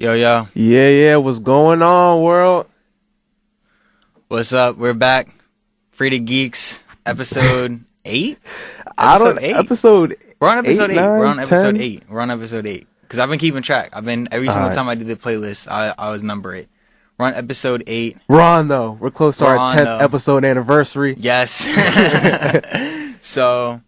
Yo, yo. Yeah, what's going on, world? What's up? We're back. Frieda Geeks, episode 8? Episode We're on episode 8. 9, We're on episode 10? 8. We're on episode 8. Because I've been keeping track. Every single time I do the playlist, I always number it. We're on episode 8. We're on, though. We're close to our 10th episode anniversary. Yes. So,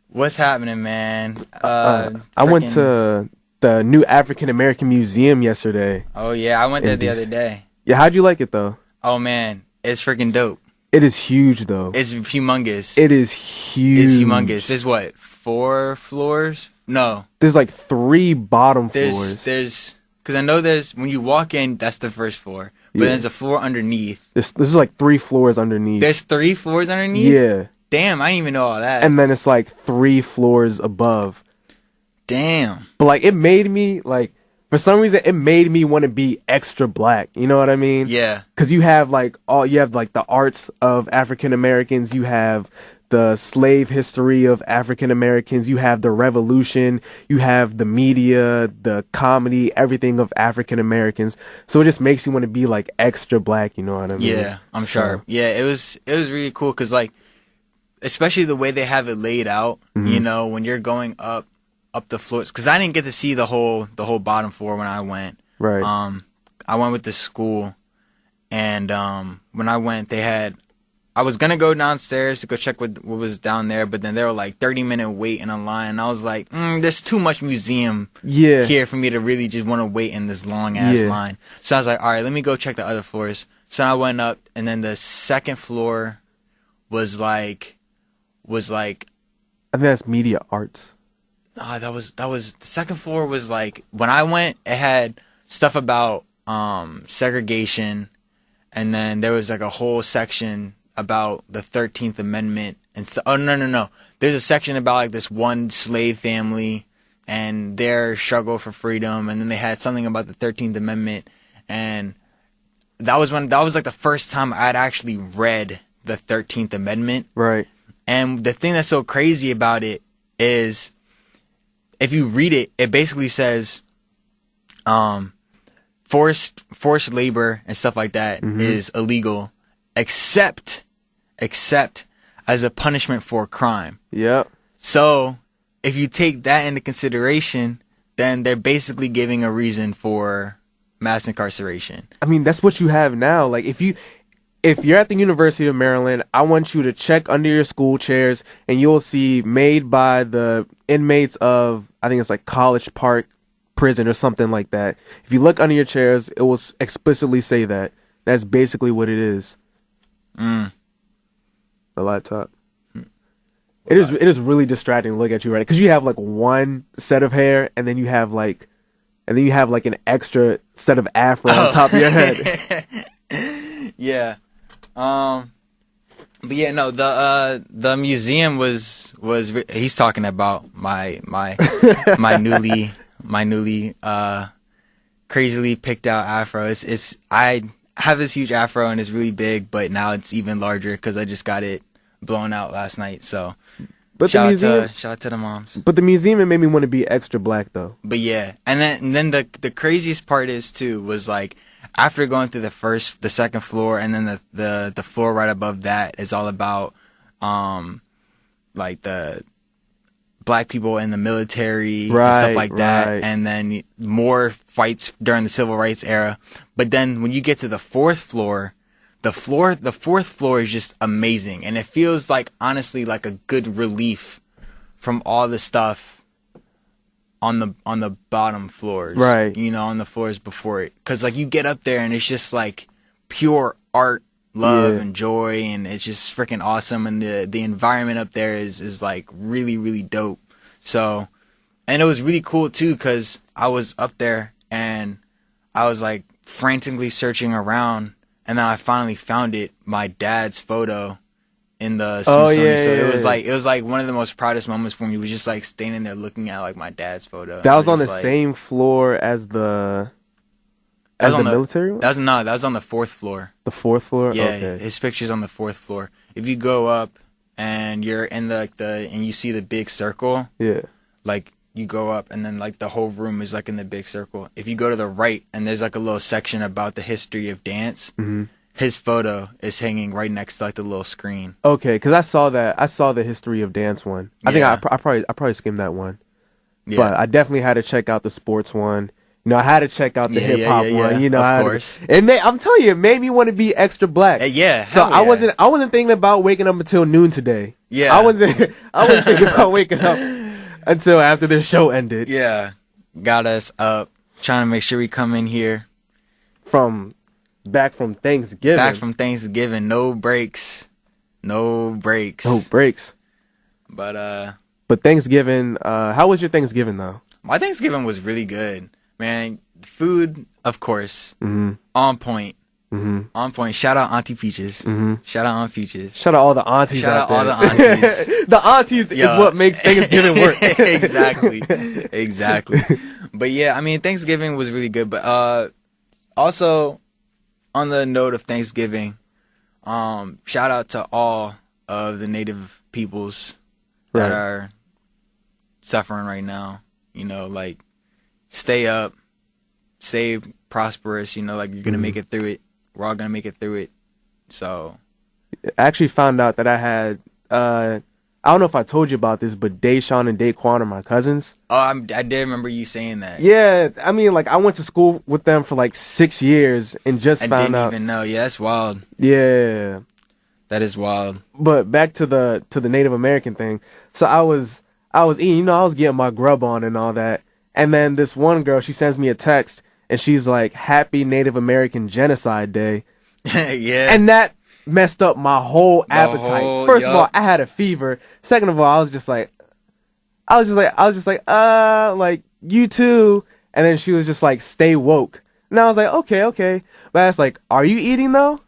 what's happening, man? I went to the new African American Museum yesterday. Oh, yeah. I went there the other day. Yeah, how'd you like it, though? Oh, man. It's freaking dope. It is huge, though. It's humongous. It is huge. It's humongous. There's what, 4 floors? No. There's like 3 bottom floors. Because I know when you walk in, that's the first floor. But there's a floor underneath. There's like 3 floors underneath. There's 3 floors underneath? Yeah. Damn, I didn't even know all that. And then it's like 3 floors above. Damn. But like, it made me, like, for some reason, it made me want to be extra black. You know what I mean? Yeah. Because you have the arts of African Americans. You have the slave history of African Americans. You have the revolution. You have the media, the comedy, everything of African Americans. So it just makes you want to be like extra black. You know what I mean? Yeah, I'm sure. Yeah, it was really cool because, like, especially the way they have it laid out. Mm-hmm. You know, when you're going up the floors, because I didn't get to see the whole bottom floor when I went. Right. I went with the school, and when I went, I was gonna go downstairs to go check what was down there, but then there were like 30-minute wait in a line. And I was like, there's too much museum here for me to really just want to wait in this long ass line. So I was like, all right, let me go check the other floors. So I went up, and then the second floor was like. I think that's media arts. That was the second floor was like, when I went, it had stuff about segregation, and then there was like a whole section about the 13th Amendment and stuff. Oh, no. There's a section about like this one slave family and their struggle for freedom, and then they had something about the 13th Amendment, and that was like the first time I'd actually read the 13th Amendment. Right. And the thing that's so crazy about it is, if you read it, it basically says forced labor and stuff like that is illegal, except as a punishment for a crime. Yep. So if you take that into consideration, then they're basically giving a reason for mass incarceration. I mean, that's what you have now. Like, if you're at the University of Maryland, I want you to check under your school chairs, and you'll see made by the inmates of, I think it's like College Park Prison or something like that. If you look under your chairs, it will explicitly say that. That's basically what it is. The laptop. It is really distracting to look at you, right? Because you have like one set of hair, and then you have like an extra set of afro on top of your head. Yeah. But yeah, no, the museum was he's talking about my newly crazily picked out afro. I have this huge afro, and it's really big, but now it's even larger because I just got it blown out last night. So shout out to the moms. But the museum, it made me want to be extra black though. But yeah, and then the craziest part was like, after going through the second floor, and then the floor right above that is all about like the black people in the military and stuff like that, and then more fights during the civil rights era. But then when you get to the fourth floor, the fourth floor is just amazing, and it feels like, honestly, like a good relief from all the stuff on the bottom floors, right? You know, on the floors before it, because like you get up there and it's just like pure art, love, and joy, and it's just freaking awesome. And the environment up there is like really, really dope. So, and it was really cool too, because I was up there and I was like frantically searching around, and then I finally found it, my dad's photo in the Smithsonian. So it was like one of the most proudest moments for me. Was just like standing there looking at like my dad's photo. That was on the same floor as the military one? That was on the fourth floor. The fourth floor? Yeah, okay. His picture's on the fourth floor. If you go up and you're in and you see the big circle, yeah, like you go up, and then like the whole room is like in the big circle. If you go to the right, and there's like a little section about the history of dance, his photo is hanging right next to like the little screen. Okay, because I saw that. I saw the history of dance one. I think I probably skimmed that one. Yeah. But I definitely had to check out the sports one. You know, I had to check out the hip hop one. You know, of course. I'm telling you, it made me want to be extra black. Yeah. So I wasn't thinking about waking up until noon today. Yeah. I wasn't thinking about waking up until after the show ended. Yeah. Got us up, trying to make sure we come in here back from Thanksgiving. No breaks. But Thanksgiving, how was your Thanksgiving though? My Thanksgiving was really good, man. Food, of course, on point. On point. Shout out Auntie Peaches. Shout out Aunt Peaches. Shout out all the aunties. Shout out all the aunties. The aunties is what makes Thanksgiving work. Exactly. But yeah, I mean, Thanksgiving was really good. But also, on the note of Thanksgiving, shout out to all of the native peoples that are suffering right now. You know, like, stay up, stay prosperous. You know, like, you're gonna make it through it. We're all gonna make it through it. So, I actually found out that I had I don't know if I told you about this, but Dayshawn and Daquan are my cousins. Oh, I did remember you saying that. Yeah, I mean, like, I went to school with them for like 6 years and just found out. I didn't even know. Yeah, that's wild. Yeah, that is wild. But back to the Native American thing. So I was eating, you know, I was getting my grub on and all that. And then this one girl, she sends me a text and she's like, "Happy Native American Genocide Day." Yeah. And that messed up my whole appetite. First of all, I had a fever. Second of all, I was just like, you too. And then she was just like, "Stay woke." And I was like, okay. But I was like, "Are you eating though?"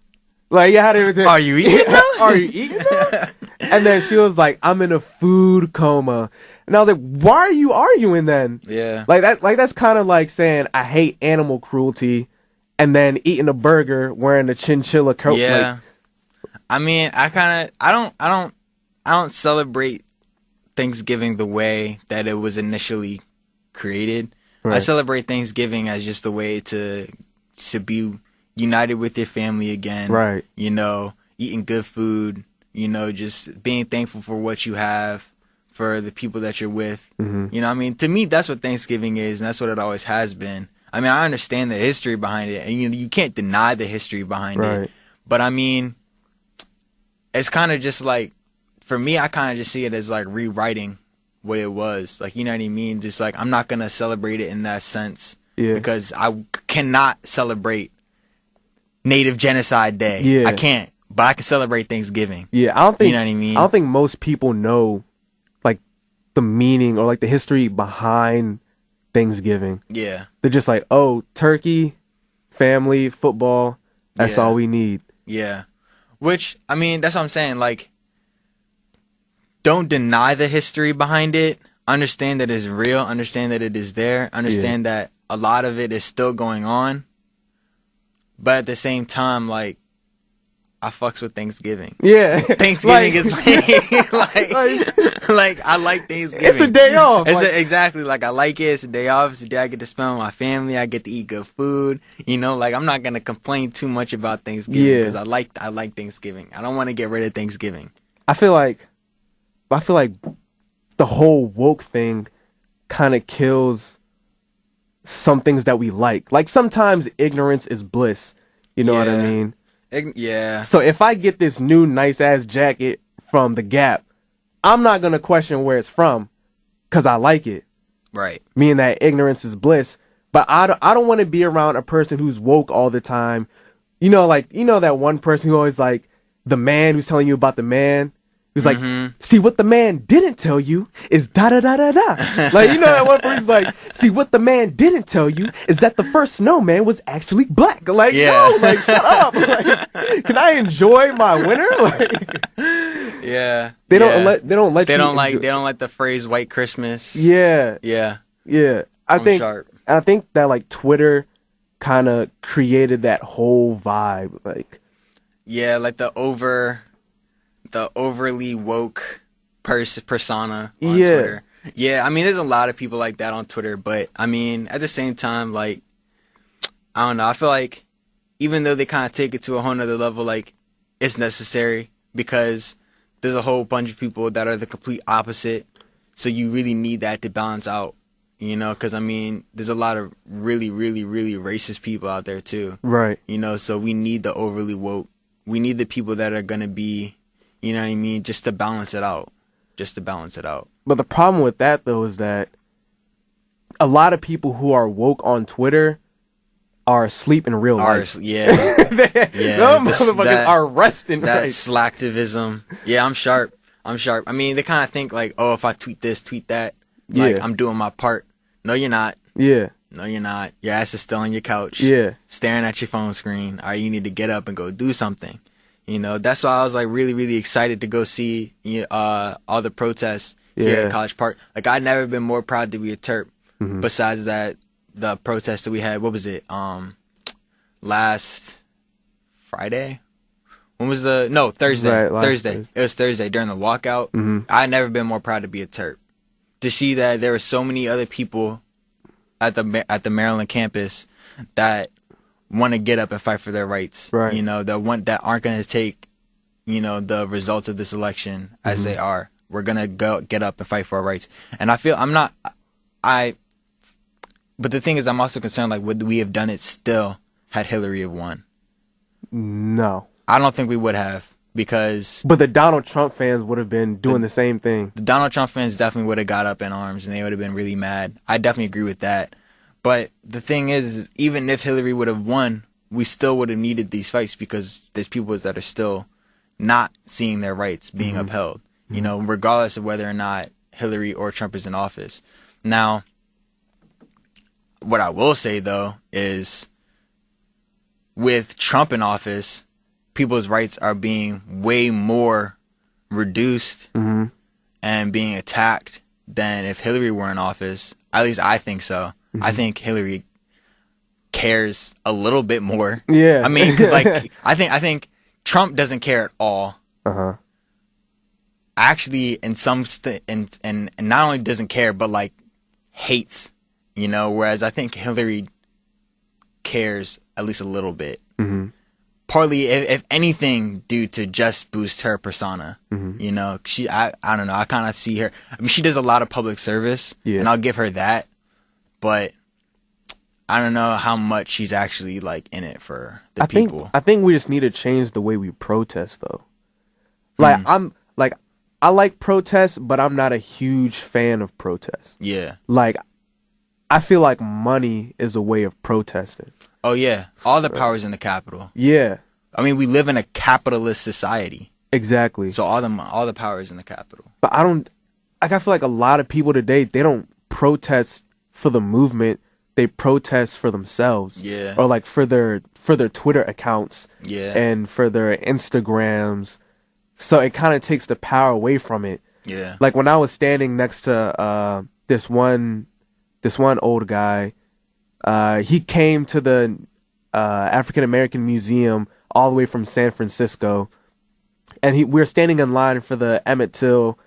Like, you had to. Are you eating though? Are you eating though? And then she was like, "I'm in a food coma." And I was like, "Why are you arguing then?" Yeah. Like that's kind of like saying I hate animal cruelty, and then eating a burger wearing a chinchilla coat. Yeah. I mean, I don't celebrate Thanksgiving the way that it was initially created. Right. I celebrate Thanksgiving as just a way to be united with your family again. Right. You know, eating good food, you know, just being thankful for what you have, for the people that you're with. You know, I mean, to me, that's what Thanksgiving is, and that's what it always has been. I mean, I understand the history behind it, and you can't deny the history behind it. But I mean, it's kind of just like, for me, I kind of just see it as like rewriting what it was. Like, you know what I mean? Just like, I'm not going to celebrate it in that sense. Yeah. Because I cannot celebrate Native Genocide Day. Yeah. I can't. But I can celebrate Thanksgiving. Yeah, I don't think, you know what I mean? I don't think most people know like the meaning or like the history behind Thanksgiving. Yeah. They're just like, oh, turkey, family, football, that's all we need. Yeah. Which, I mean, that's what I'm saying. Like, don't deny the history behind it. Understand that it's real. Understand that it is there. Understand that a lot of it is still going on. But at the same time, like, I fucks with Thanksgiving. Yeah. Thanksgiving is like I like Thanksgiving. It's a day off. Exactly. Like, I like it. It's a day off. It's a day I get to spend with my family. I get to eat good food. You know, like, I'm not going to complain too much about Thanksgiving because I like Thanksgiving. I don't want to get rid of Thanksgiving. I feel like the whole woke thing kind of kills some things that we like. Like, sometimes ignorance is bliss. You know what I mean? Yeah. So if I get this new nice ass jacket from the Gap, I'm not gonna question where it's from, cause I like it. Right. Meaning that ignorance is bliss. But I don't want to be around a person who's woke all the time. You know, like, you know that one person who always like the man who's telling you about the man. He's like, see, what the man didn't tell you is da da da da da. Like, you know that one person's like, see, what the man didn't tell you is that the first snowman was actually black. Like, no, like, shut up. Like, can I enjoy my winter? Like, they don't let you. They don't like the phrase "White Christmas." Yeah. I think that like Twitter kind of created that whole vibe. Like, yeah, like the overly woke persona on Twitter. Yeah, I mean, there's a lot of people like that on Twitter, but I mean, at the same time, like, I don't know. I feel like even though they kind of take it to a whole nother level, like, it's necessary because there's a whole bunch of people that are the complete opposite. So you really need that to balance out, you know, because I mean, there's a lot of really, really, really racist people out there too. Right. You know, so we need the overly woke. We need the people that are going to be, you know what I mean, just to balance it out. Just to balance it out. But the problem with that, though, is that a lot of people who are woke on Twitter are asleep in real life. Yeah. Yeah. Those motherfuckers are resting. That Right. slacktivism. Yeah, I'm sharp. I mean, they kind of think like, oh, if I tweet this, tweet that, like, I'm doing my part. No, you're not. Yeah. No, you're not. Your ass is still on your couch. Yeah. Staring at your phone screen. All right, you need to get up and go do something. You know, that's why I was like really, really excited to go see all the protests here at College Park. Like, I'd never been more proud to be a Terp. Mm-hmm. Besides that, the protest that we had, what was it? Last Friday? When was Thursday. Right, Thursday. It was Thursday during the walkout. Mm-hmm. I'd never been more proud to be a Terp. To see that there were so many other people at the Maryland campus that want to get up and fight for their rights. Right. You know, that aren't going to take, you know, the results of this election as they are. We're going to get up and fight for our rights. And I feel but the thing is, I'm also concerned, like, would we have done it still had Hillary have won? No. I don't think we would have, because... But the Donald Trump fans would have been doing the same thing. The Donald Trump fans definitely would have got up in arms, and they would have been really mad. I definitely agree with that. But the thing is, even if Hillary would have won, we still would have needed these fights, because there's people that are still not seeing their rights being upheld, you know, regardless of whether or not Hillary or Trump is in office. Now, what I will say, though, is with Trump in office, people's rights are being way more reduced and being attacked than if Hillary were in office. At least I think so. I think Hillary cares a little bit more. Yeah. I mean, because like I think Trump doesn't care at all. Actually, in some and not only doesn't care, but like hates. You know, whereas I think Hillary cares at least a little bit. Partly, if anything, due to just boost her persona. You know, I don't know. I kind of see her. I mean, she does a lot of public service, and I'll give her that. But I don't know how much she's actually like in it for the people. I think we just need to change the way we protest, though. Like I like protests, but I'm not a huge fan of protests. Yeah. Like, I feel like money is a way of protesting. Oh yeah, all the power's in the capital. Yeah. I mean, we live in a capitalist society. Exactly. So all the power is in the capital. But I feel like a lot of people today, they don't protest for the movement. They protest for themselves. Yeah. Or like for their Twitter accounts. Yeah. And for their Instagrams. So it kind of takes the power away from it. Yeah. Like when I was standing next to this one old guy, he came to the African American Museum all the way from San Francisco, and we were standing in line for the Emmett Till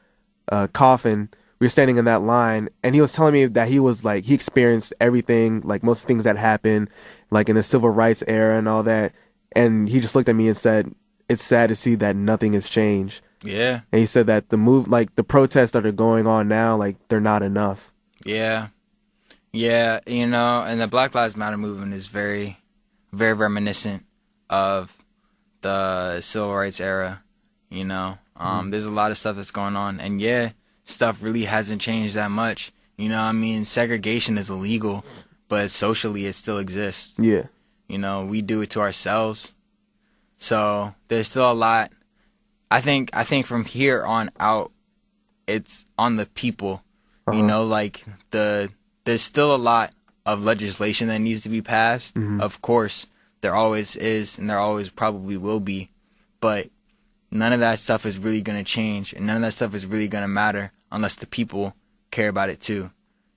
coffin. We were standing in that line, and he was telling me that he experienced everything, like most things that happened, like in the civil rights era and all that. And he just looked at me and said, "It's sad to see that nothing has changed." Yeah. And he said that the protests that are going on now, like, they're not enough. Yeah. Yeah, you know, and the Black Lives Matter movement is very, very reminiscent of the civil rights era, you know. There's a lot of stuff that's going on, and yeah, stuff really hasn't changed that much. You know, I mean, segregation is illegal, but socially it still exists. Yeah. You know, we do it to ourselves. So there's still a lot. I think from here on out, it's on the people. You know, like there's still a lot of legislation that needs to be passed. Of course, there always is, and there always probably will be. But none of that stuff is really going to change, and none of that stuff is really going to matter unless the people care about it too.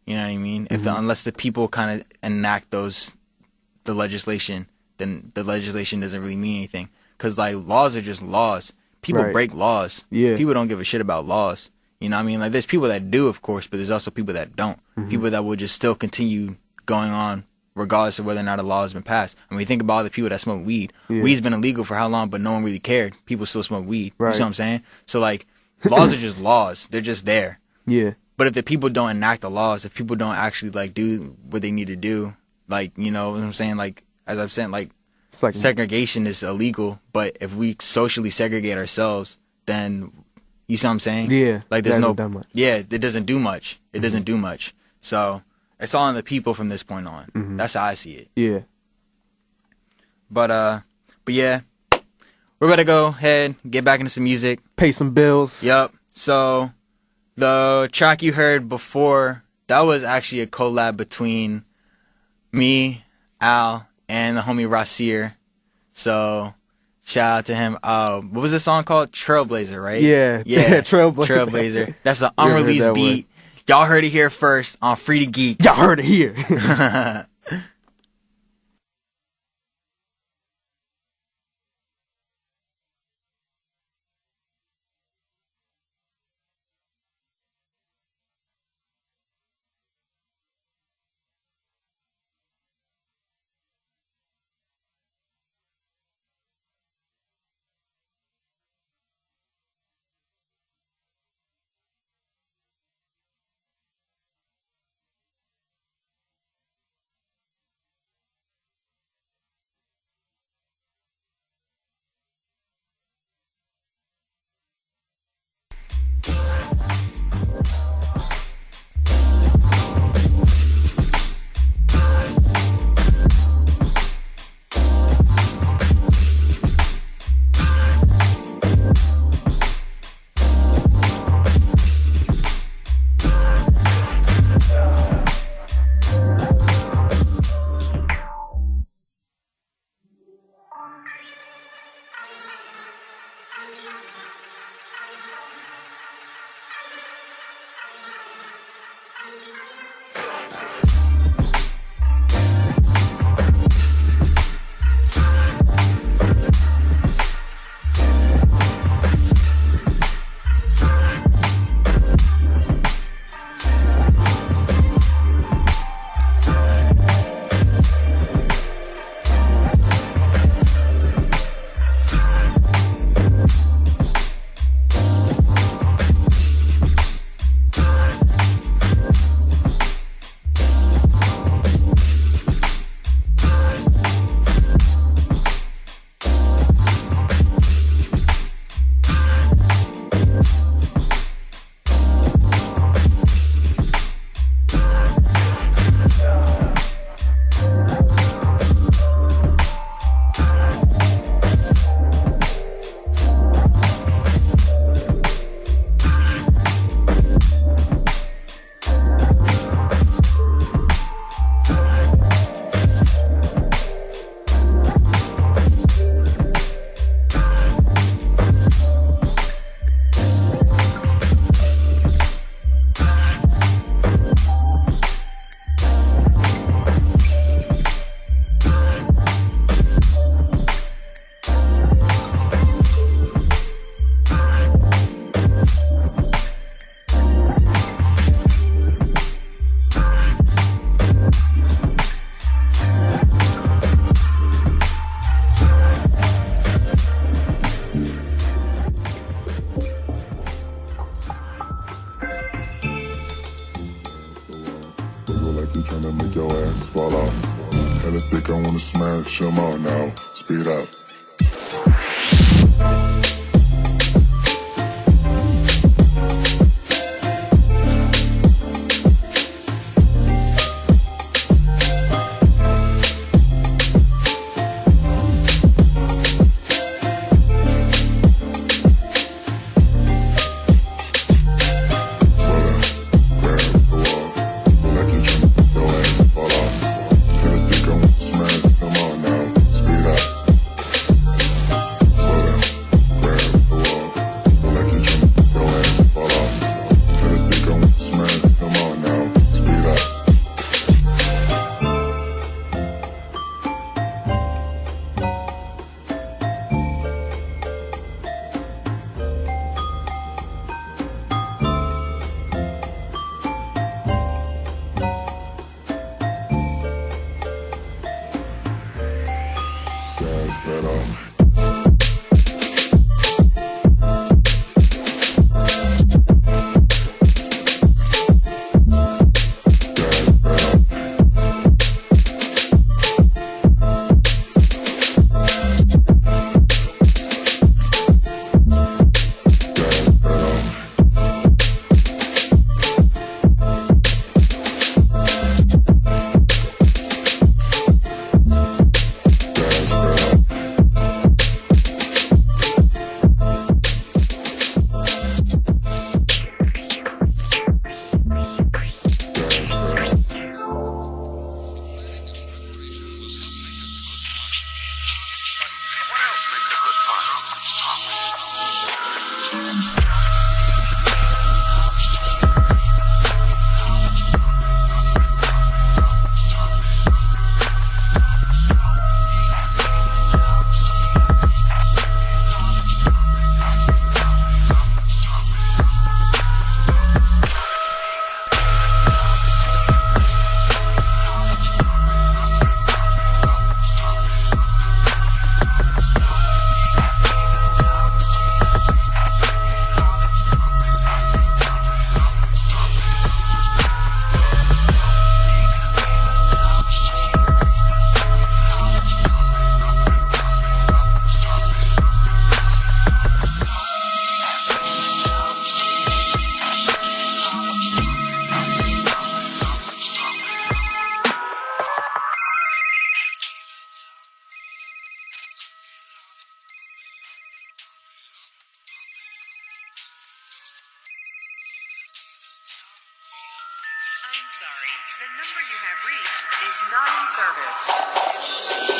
You know what I mean? Unless the people kind of enact the legislation, then the legislation doesn't really mean anything. Because, like, laws are just laws. People break laws. Yeah. People don't give a shit about laws. You know what I mean? Like, there's people that do, of course, but there's also people that don't. People that will just still continue going on regardless of whether or not a law has been passed. I mean, think about all the people that smoke weed. Yeah. Weed's been illegal for how long, but no one really cared. People still smoke weed. Right. You see what I'm saying? So, like, laws are just laws. They're just there. Yeah. But if the people don't enact the laws, if people don't actually, like, do what they need to do, like, you know what I'm saying? Like, as I've said, like, It's like segregation is illegal, but if we socially segregate ourselves, then, you see what I'm saying? Yeah. Like, there's that no, hasn't done much. yeah, it doesn't do much. It doesn't do much. So, it's all on the people from this point on. That's how I see it. Yeah. But yeah, we're about to go ahead, get back into some music. Pay some bills. Yup. So, the track you heard before, that was actually a collab between me, Al, and the homie Rasir. So, shout out to him. What was this song called? Trailblazer, right? Yeah. Yeah. Trailblazer. Trailblazer. That's an You ever heard unreleased that beat. Y'all heard it here first on Frieda Geeks. Y'all heard it here. tryna make your ass fall off. Hella think I wanna smash them all now. Speed up. sorry. The number you have reached is not in service.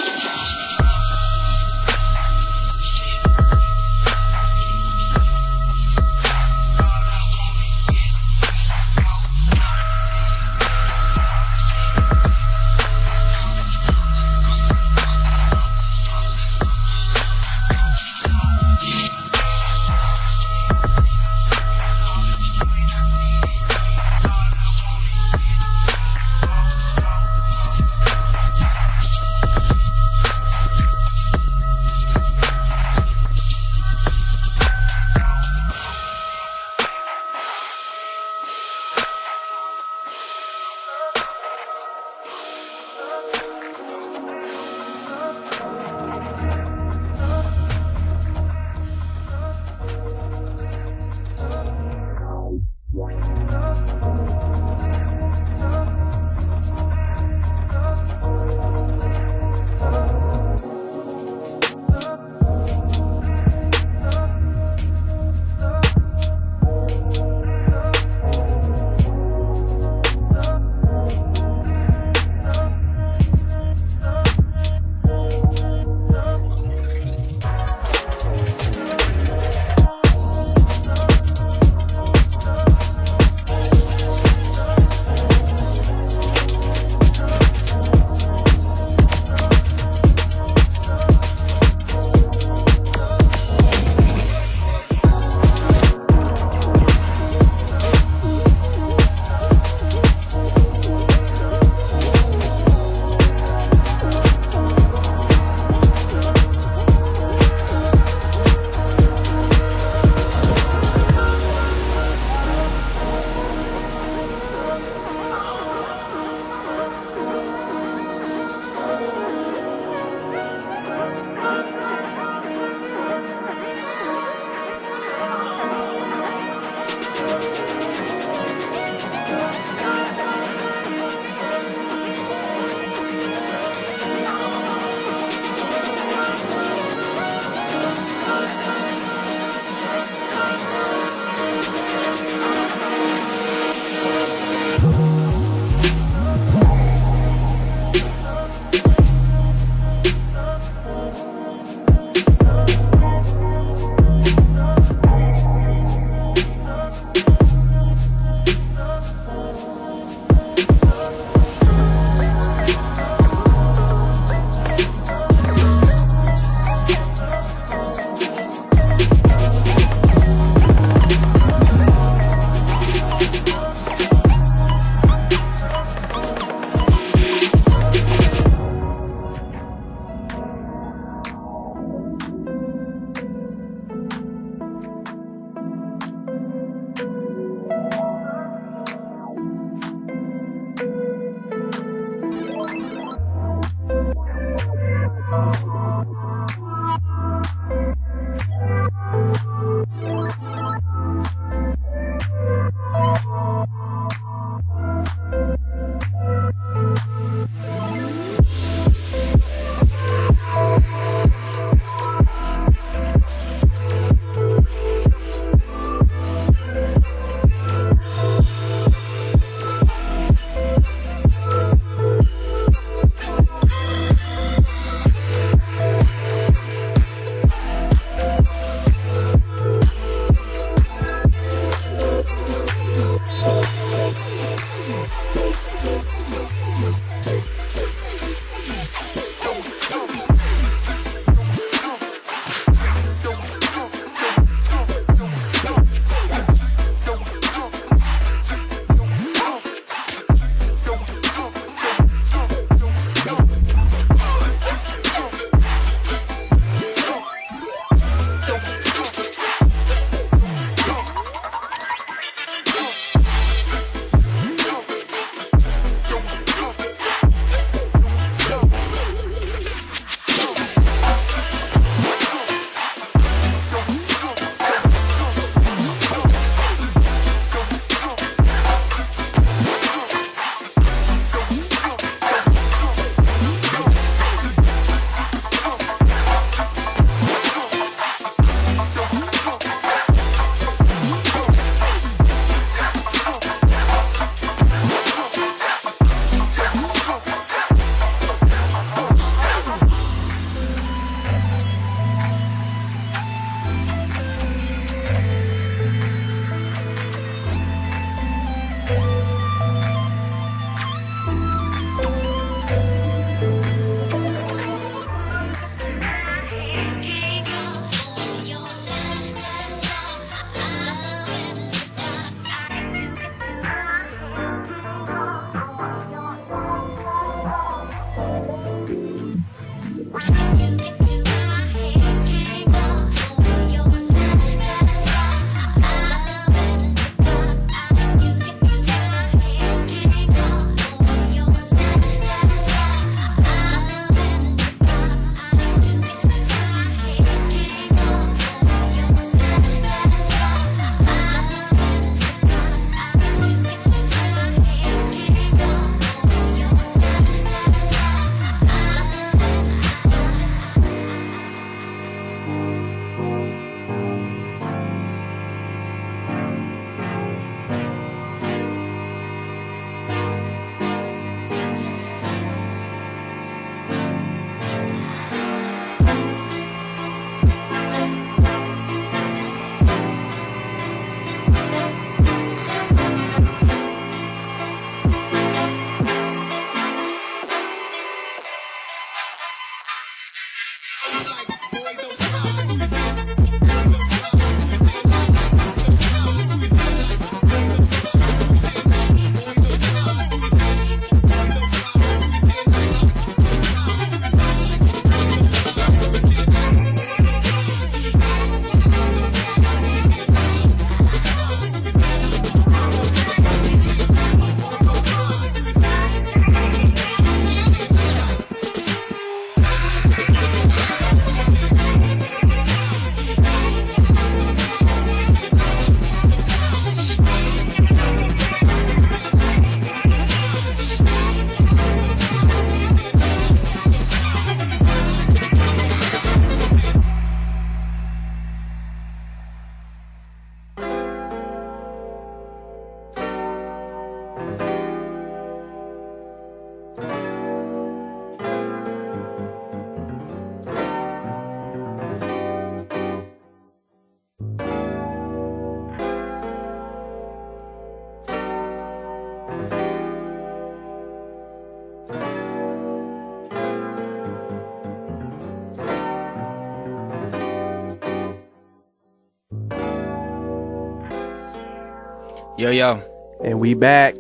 Yo, And we back.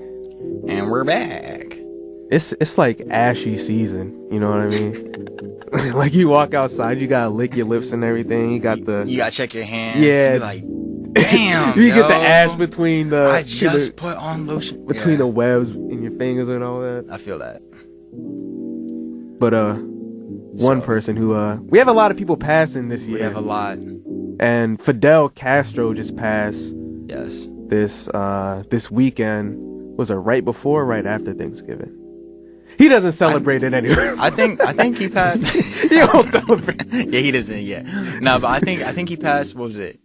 and we're back. It's like ashy season. You know what I mean? Like you walk outside, you gotta lick your lips and everything. You got the You gotta check your hands. Yeah. You be like, damn, you yo, get the ash between the I just put on lotion. between Yeah, the webs in your fingers and all that. I feel that. But one person who we have a lot of people passing this year. We have a lot. And Fidel Castro just passed Yes. this weekend. Was it right before or right after Thanksgiving? He doesn't celebrate it anyway. I think he passed. He don't celebrate. Yeah, he doesn't. Yeah. No, but I think he passed. What was it?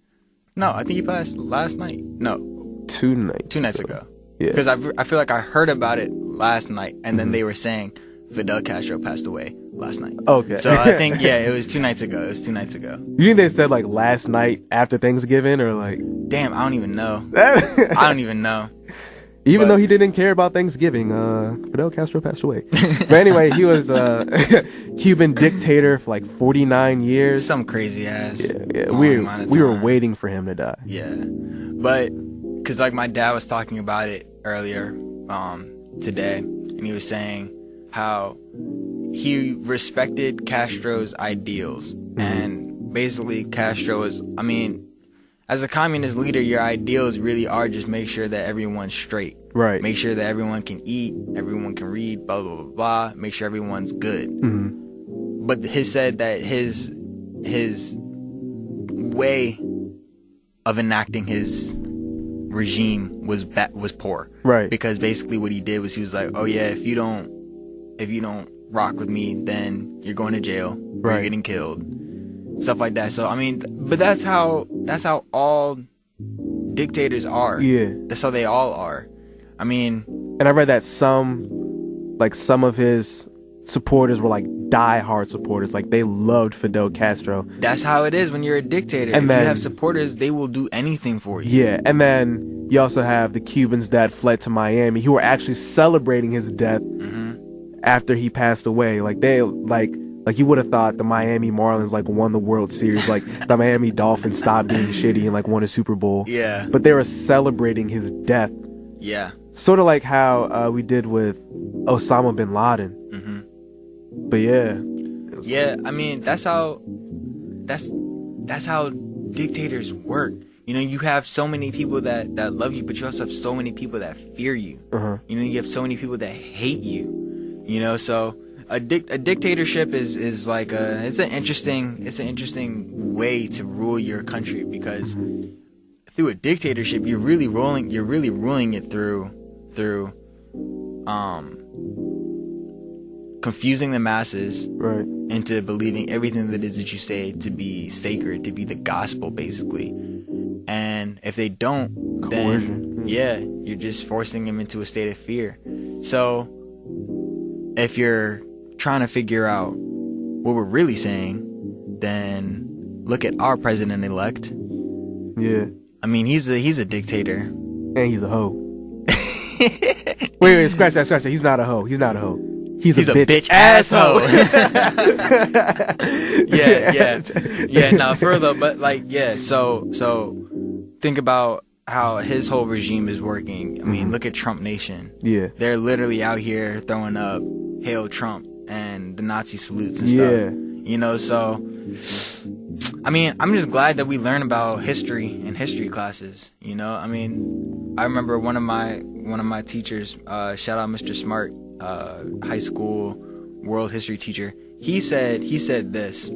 No, I think he passed last night. No, 2 nights. 2 nights ago. Yeah. Because I feel like I heard about it last night, and then they were saying Fidel Castro passed away last night. Okay. So I think it was 2 nights ago. You You think they said like last night after Thanksgiving or like? Damn, I don't even know. I don't even know. Even though he didn't care about Thanksgiving, Fidel Castro passed away. But anyway, he was a Cuban dictator for like 49 years. Some crazy ass. Yeah. long We amount of were time. waiting for him to die. Yeah, but because like my dad was talking about it earlier today, and he was saying how he respected Castro's ideals, and basically Castro is, I mean, as a communist leader, your ideals really are just make sure that everyone's straight. Right. Make sure that everyone can eat, everyone can read, blah, blah, blah, blah. Make sure everyone's good. Mm-hmm. But he said that his way of enacting his regime was poor. Right. Because basically what he did was he was like, oh yeah, if you don't rock with me, then you're going to jail. Or Right. you're getting killed. Stuff like that. So I mean, but that's how all dictators are. Yeah. That's how they all are. I mean, And I read that some of his supporters were like die-hard supporters. Like they loved Fidel Castro. that's how it is when you're a dictator. And if then- you have supporters, they will do anything for you. Yeah. And then you also have the Cubans that fled to Miami who were actually celebrating his death after he passed away. Like they like you would have thought the Miami Marlins like won the World Series, like the Miami Dolphins stopped being shitty and like won a Super Bowl. Yeah. But they were celebrating his death, Yeah. sort of like how we did with Osama bin Laden. But yeah, Yeah, I mean that's how dictators work. You know, you have so many people that love you, but you also have so many people that fear you. You know, you have so many people that hate you. You know, so a dictatorship is like it's an interesting way to rule your country, because through a dictatorship you're really ruling it through confusing the masses right. into believing everything that is that you say to be sacred, to be the gospel, basically. And if they don't, then yeah, you're just forcing them into a state of fear. So if you're trying to figure out what we're really saying, then look at our president-elect. Yeah. I mean, he's a dictator. And he's a hoe. wait, scratch that. He's not a hoe. He's a bitch asshole. yeah. No, further, but like, yeah. So think about how his whole regime is working. I mean, look at Trump Nation. Yeah. They're literally out here throwing up "Hail Trump" and the Nazi salutes and stuff. Yeah. You know, so I mean, I'm just glad that we learn about history in history classes. You know, I mean, I remember one of my teachers, shout out Mr. Smart, high school world history teacher. He said this.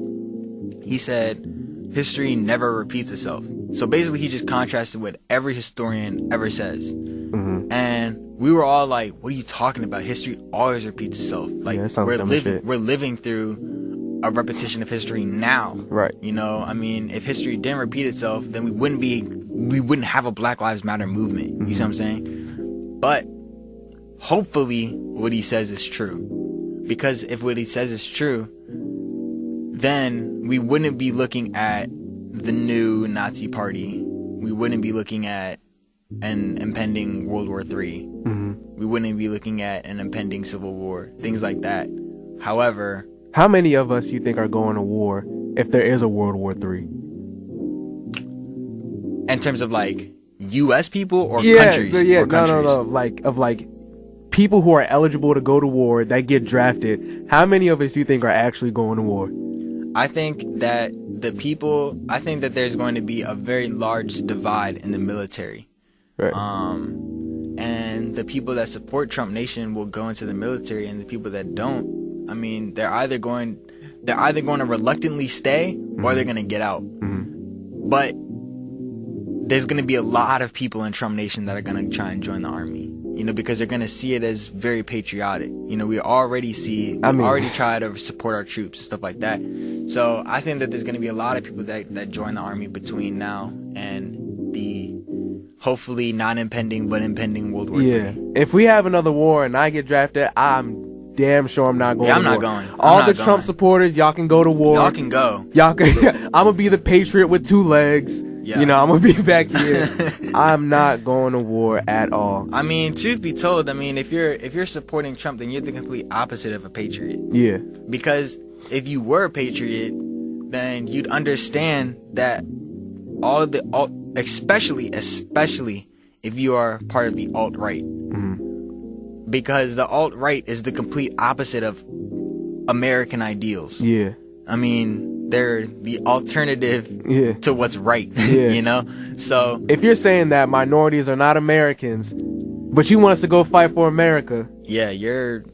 He said, history never repeats itself. So basically, he just contrasted what every historian ever says. And we were all like, "What are you talking about? History always repeats itself. Like Yeah, that sounds dumb as shit. we're living through a repetition of history now." Right. You know, I mean, if history didn't repeat itself, then we wouldn't have a Black Lives Matter movement. You see what I'm saying? But hopefully, what he says is true. Because if what he says is true, then we wouldn't be looking at the new Nazi party. We wouldn't be looking at an impending World War III. We wouldn't be looking at an impending civil war. Things like that. However, how many of us you think are going to war if there is a World War III? in terms of like U.S. people or countries? Yeah, or countries? no. Like people who are eligible to go to war that get drafted. How many of us do you think are actually going to war? I think that there's going to be a very large divide in the military. Right. And the people that support Trump Nation will go into the military, and the people that don't, I mean, they're either going to reluctantly stay or they're going to get out. But there's going to be a lot of people in Trump Nation that are going to try and join the army, you know, because they're going to see it as very patriotic. You know, we already try to support our troops and stuff like that. So I think that there's going to be a lot of people that join the army between now and the hopefully not impending but impending World War III. If we have another war and I get drafted, I'm damn sure I'm not going to war. I'm not going. All the Trump supporters, y'all can go to war. Y'all can go. I'm going to be the patriot with 2 legs. Yeah. You know, I'm going to be back here. I'm not going to war at all. I mean, truth be told, I mean, if you're supporting Trump, then you're the complete opposite of a patriot. Yeah. Because if you were a patriot, then you'd understand that all of the especially if you are part of the alt-right. Because the alt-right is the complete opposite of American ideals. Yeah. I mean, they're the alternative to what's right. You know? So if you're saying that minorities are not Americans, but you want us to go fight for America, yeah, you're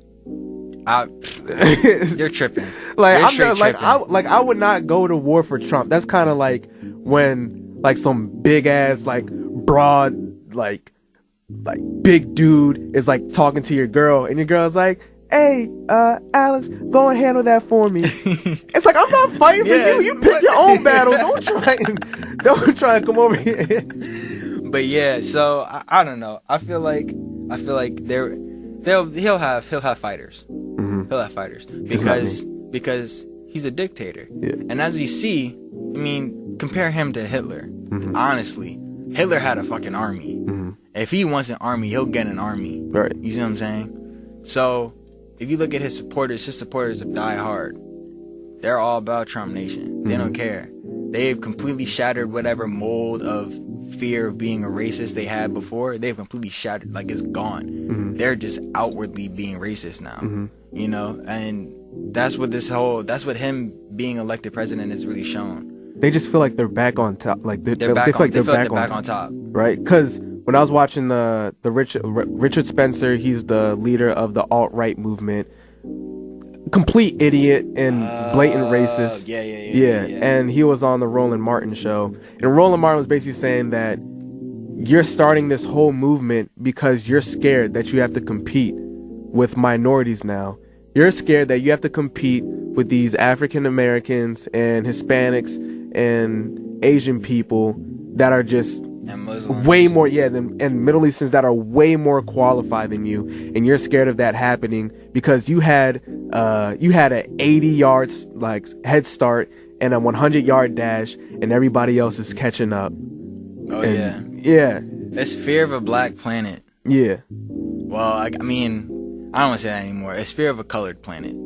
tripping. I would not go to war for Trump. That's kind of like when like some big ass like broad like big dude is like talking to your girl and your girl's like, hey, Alex, go and handle that for me. It's like, I'm not fighting for you. You pick your own battle. Don't try and come over here. But yeah, so I don't know. I feel like he'll have fighters. He'll have fighters because he's a dictator. Yeah. And as we see, I mean, compare him to Hitler. Honestly, Hitler had a fucking army. If he wants an army, he'll get an army. Right. You see what I'm saying? So if you look at his supporters are die hard. They're all about Trump Nation. They don't care. They've completely shattered whatever mold of fear of being a racist they had before. They've completely shattered, like it's gone. They're just outwardly being racist now. You know, and that's what him being elected president has really shown. They just feel like they're back on top. Like they feel like they're back on top. Right? Because when I was watching the Richard Spencer, he's the leader of the alt-right movement. Complete idiot and blatant racist. Yeah. And he was on the Roland Martin show. And Roland Martin was basically saying that you're starting this whole movement because you're scared that you have to compete with minorities now. You're scared that you have to compete with these African Americans and Hispanics and Asian people that are just way more, and Middle Easterns that are way more qualified than you, and you're scared of that happening because you had an 80 yards like head start and a 100-yard dash, and everybody else is catching up. Yeah. It's fear of a black planet. Yeah. Well, I mean, I don't want to say that anymore. It's fear of a colored planet.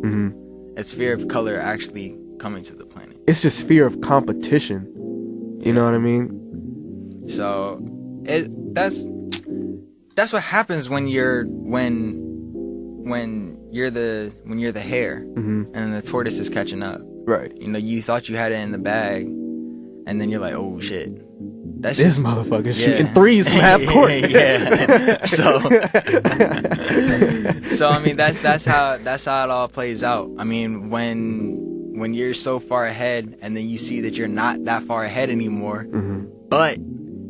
It's fear of color actually coming to the planet. It's just fear of competition. You know what I mean? So that's what happens when you're the hare and the tortoise is catching up. Right. You know, you thought you had it in the bag, and then you're like, oh shit. That's this motherfucker shooting threes from half court. So I mean that's how it all plays out. I mean when you're so far ahead and then you see that you're not that far ahead anymore, but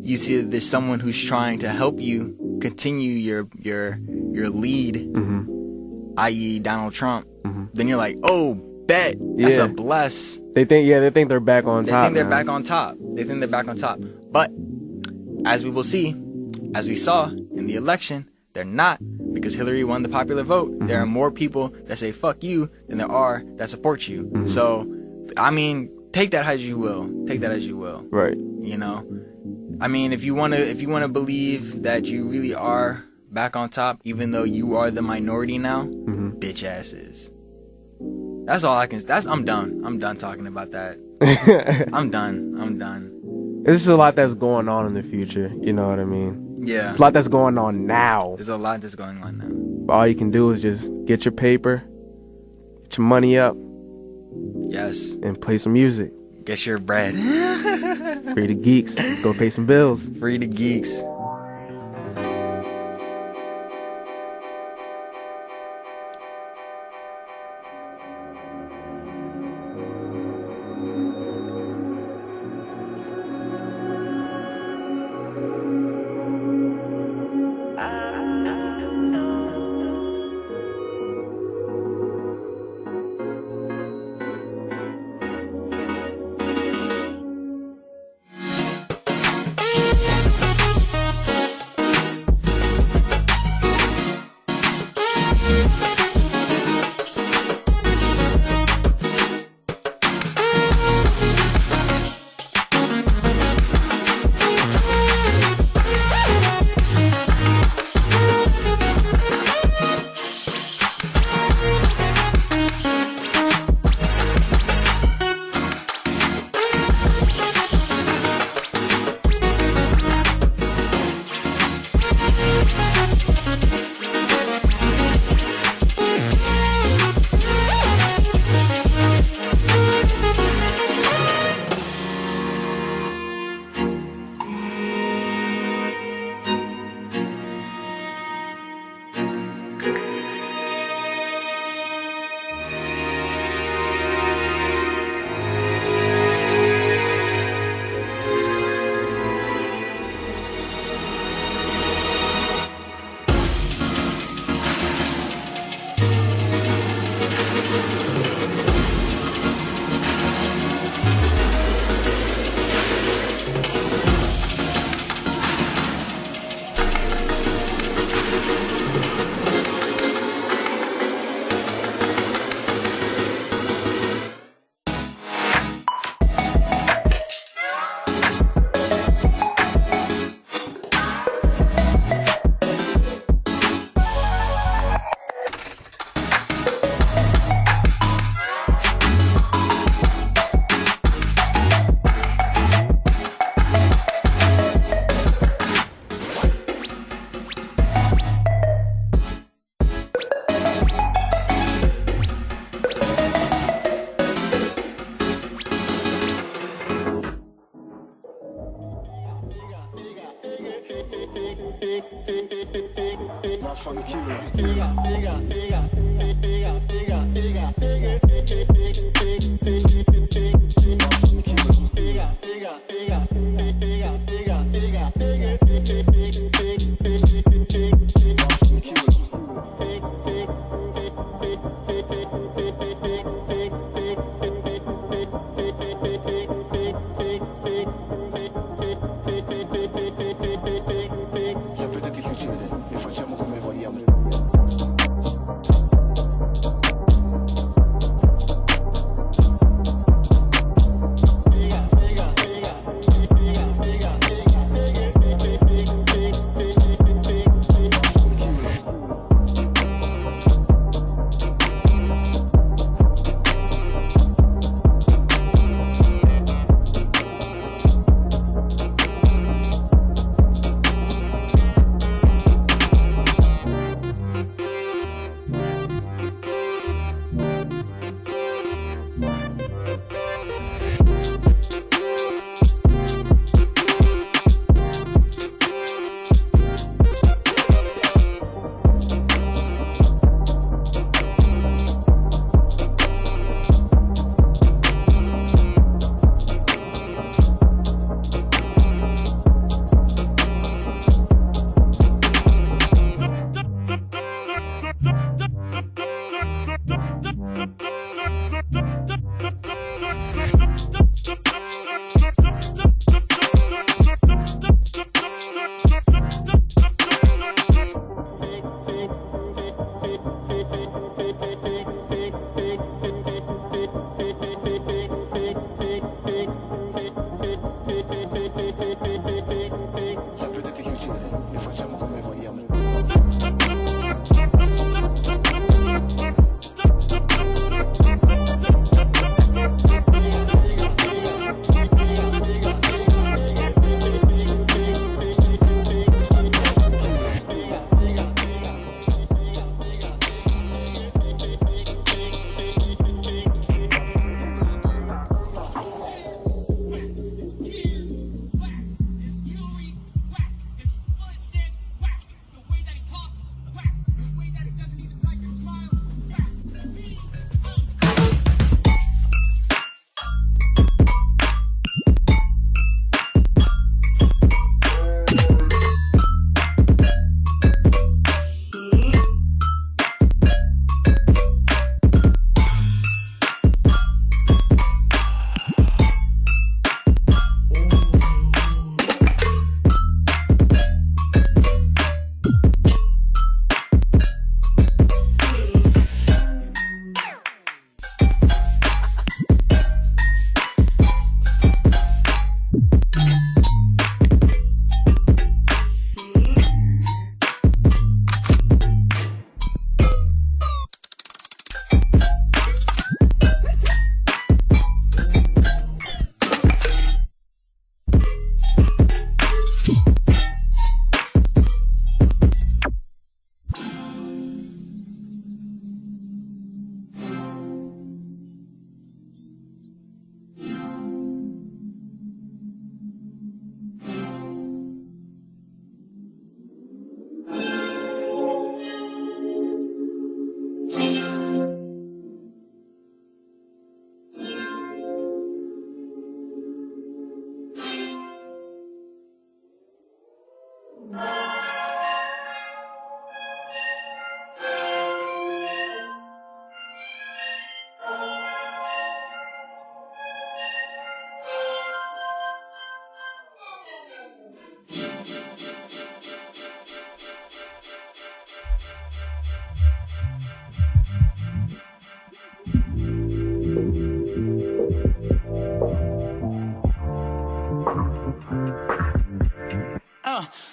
you see that there's someone who's trying to help you continue your lead, i.e. Donald Trump, then you're like, oh, bet, that's a bless. They think they're back on top. They think they're back on top. But as we will see, as we saw in the election, they're not, because Hillary won the popular vote. There are more people that say fuck you than there are that support you. So, I mean, take that as you will. Right. You know, I mean, if you wanna believe that you really are back on top, even though you are the minority now, bitch asses. That's all I can. I'm done. I'm done talking about that. I'm done. There's just a lot that's going on in the future. You know what I mean? Yeah. There's a lot that's going on now. There's a lot that's going on now. All you can do is just get your paper, get your money up, Yes. and play some music. Get your bread. Frieda Geeks. Let's go pay some bills. Frieda Geeks.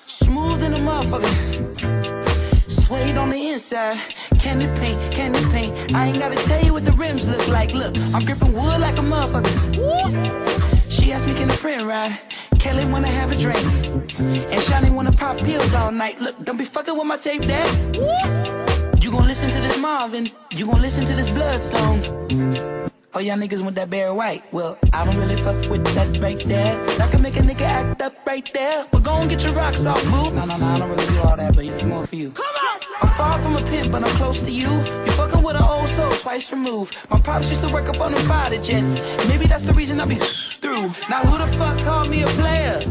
Smooth in a motherfucker. Suede on the inside. Candy paint. I ain't gotta tell you what the rims look like. Look, I'm gripping wood like a motherfucker. She asked me, can a friend ride? Kelly wanna have a drink. And Shawty wanna pop pills all night. Look, don't be fucking with my tape, dad. You gon' listen to this Marvin. You gon' listen to this Bloodstone. Oh, y'all niggas want that Barry White. Well, I don't really fuck with that right there. That can make a nigga act up right there. But go and get your rocks off, boo. No, I don't really do all that, but it's more for you. Come on! I'm far from a pimp, but I'm close to you. You fucking with an old soul twice removed. My pops used to work up on them fighter jets. Maybe that's the reason I be through. Now who the fuck called me a player?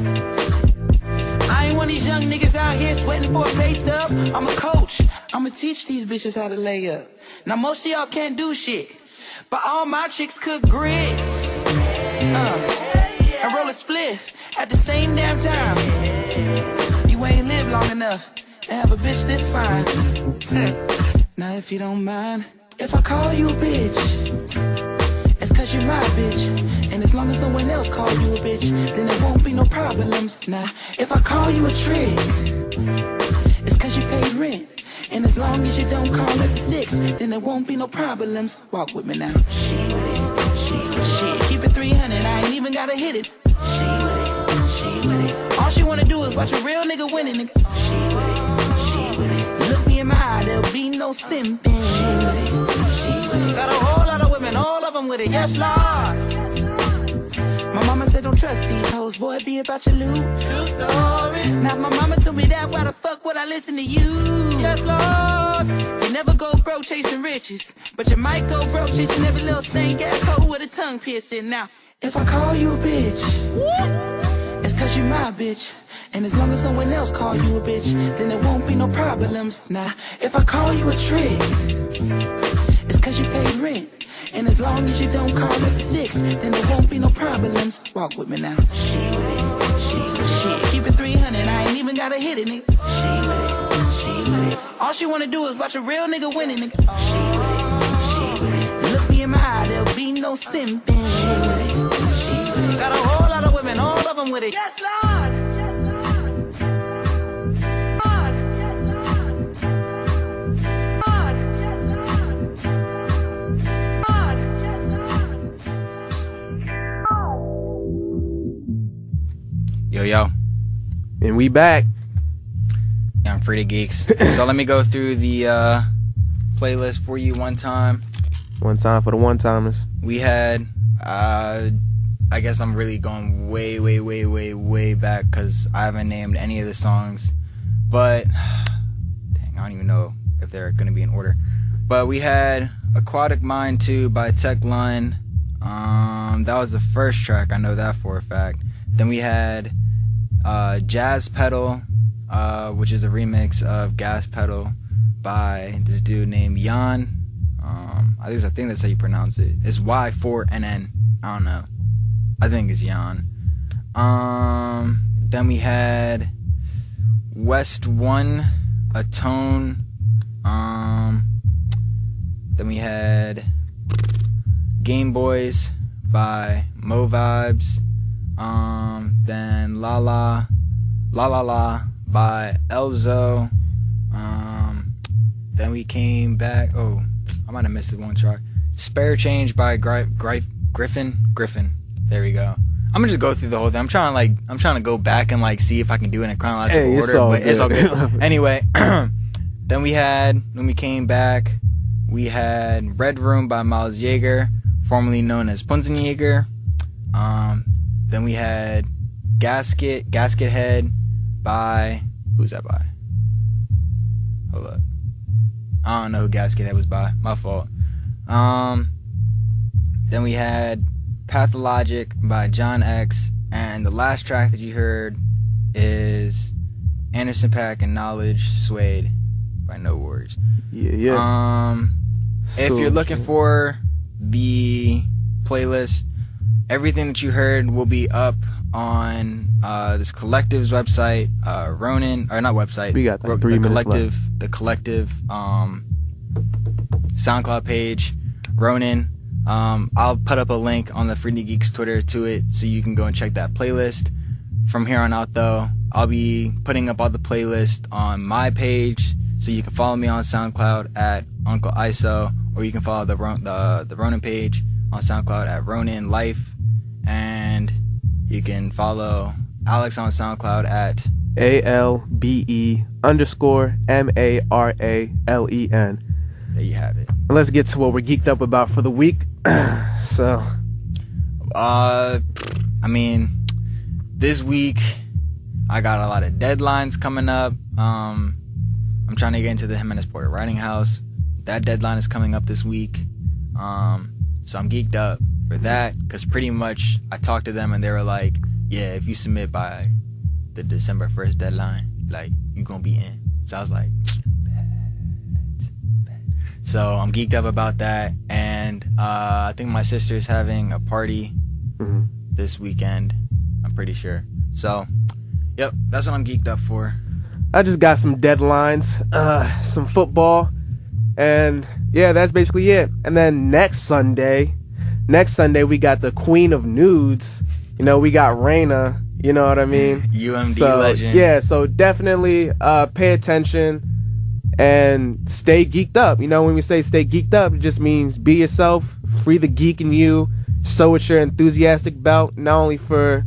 I ain't one of these young niggas out here sweating for a pay stub. I'm a coach. I'ma teach these bitches how to lay up. Now most of y'all can't do shit, but all my chicks cook grits. And roll a spliff at the same damn time. You ain't lived long enough to have a bitch this fine. Now if you don't mind, if I call you a bitch, it's cause you're my bitch. And as long as no one else call you a bitch, then there won't be no problems. Now if I call you a trick, it's cause you paid rent. And as long as you don't call it the 6, then there won't be no problems. Walk with me now. She with it, shit. Keep it 300, I ain't even gotta hit it. She with it. All she wanna do is watch a real nigga winning, nigga. She with it. Look me in my eye, there'll be no simping. She with it. Got a whole lot of women, all of them with it. Yes, Lord. My mama said don't trust these hoes, boy, be about your loot. True story. Now my mama told me that, why the fuck would I listen to you? Yes, Lord. You never go broke chasing riches, but you might go broke chasing every little stank ass hoe with a tongue piercing. Now, if I call you a bitch, it's cause you my bitch. And as long as no one else call you a bitch, then there won't be no problems. Now, if I call you a trick, it's cause you paid rent. And as long as you don't call it the 6, then there won't be no problems. Walk with me now. She with it, shit. Keep it 300, I ain't even gotta hit it, nigga. She with it. All she wanna do is watch a real nigga winning, nigga. She with it. Look me in my eye, there'll be no simping. She with it. Got a whole lot of women, all of them with it. Yes, Lord. Yes, Lord. Lord. Yes, Lord. Lord. Yes, Lord. Lord. Yes, Lord. Yo. And we back. Yeah, I'm Frieda Geeks. So let me go through the playlist for you one time. One time for the one-timers. We had, I guess I'm really going way back because I haven't named any of the songs. But, dang, I don't even know if they're going to be in order. But we had Aquatic Mind 2 by Tech Line. That was the first track. I know that for a fact. Then we had Jazz Pedal, which is a remix of Gas Pedal by this dude named Jan. I think that's how you pronounce it. It's Y4NN. I don't know. I think it's Jan. Then we had West 1, Atone. Then we had Game Boys by Mo Vibes. Then La La by Elzo. Then we came back. Oh, I might have missed the one track. Spare Change by Griffin. There we go. I'm gonna just go through the whole thing. I'm trying to go back and see if I can do it in chronological order, but it's all good. Anyway, then when we came back, we had Red Room by Miles Jaeger, formerly known as Punzenjäger. Then we had Gasket Head by, who's that by? Hold up. I don't know who Gasket Head was by. My fault. Then we had Pathologic by John X. And the last track that you heard is Anderson .Paak and Knowledge Suede by No Worries. Yeah. If you're looking for the playlist, everything that you heard will be up on this collective's website, Ronin, or not website. We got like 3 minutes left. The collective SoundCloud page, Ronin. I'll put up a link on the Frieda Geeks Twitter to it, so you can go and check that playlist. From here on out, though, I'll be putting up all the playlists on my page, so you can follow me on SoundCloud at Uncle ISO, or you can follow the Ronin page on SoundCloud at Ronin Life, and you can follow Alex on SoundCloud at ALBE_MARALEN. There you have it. Let's get to what we're geeked up about for the week. So, I mean, this week I got a lot of deadlines coming up. I'm trying to get into the Jimenez Porter Writing House. That deadline is coming up this week. So I'm geeked up for that, because pretty much I talked to them and they were like, yeah, if you submit by the December 1st deadline, like, you gonna be in. So I was like, bet. So I'm geeked up about that. And I think my sister's having a party this weekend, I'm pretty sure. So, yep, that's what I'm geeked up for. I just got some deadlines, some football, and yeah, that's basically it. And then next Sunday we got the Queen of Nudes. You know, we got Raina. You know what I mean? UMD legend. Yeah, so definitely pay attention and stay geeked up. You know, when we say stay geeked up, it just means be yourself, free the geek in you, show what you're enthusiastic about, not only for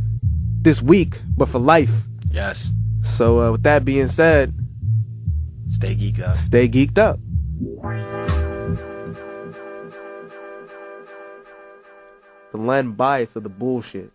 this week, but for life. Yes. So with that being said, stay geeked up. Stay geeked up. The Len bias of the bullshit.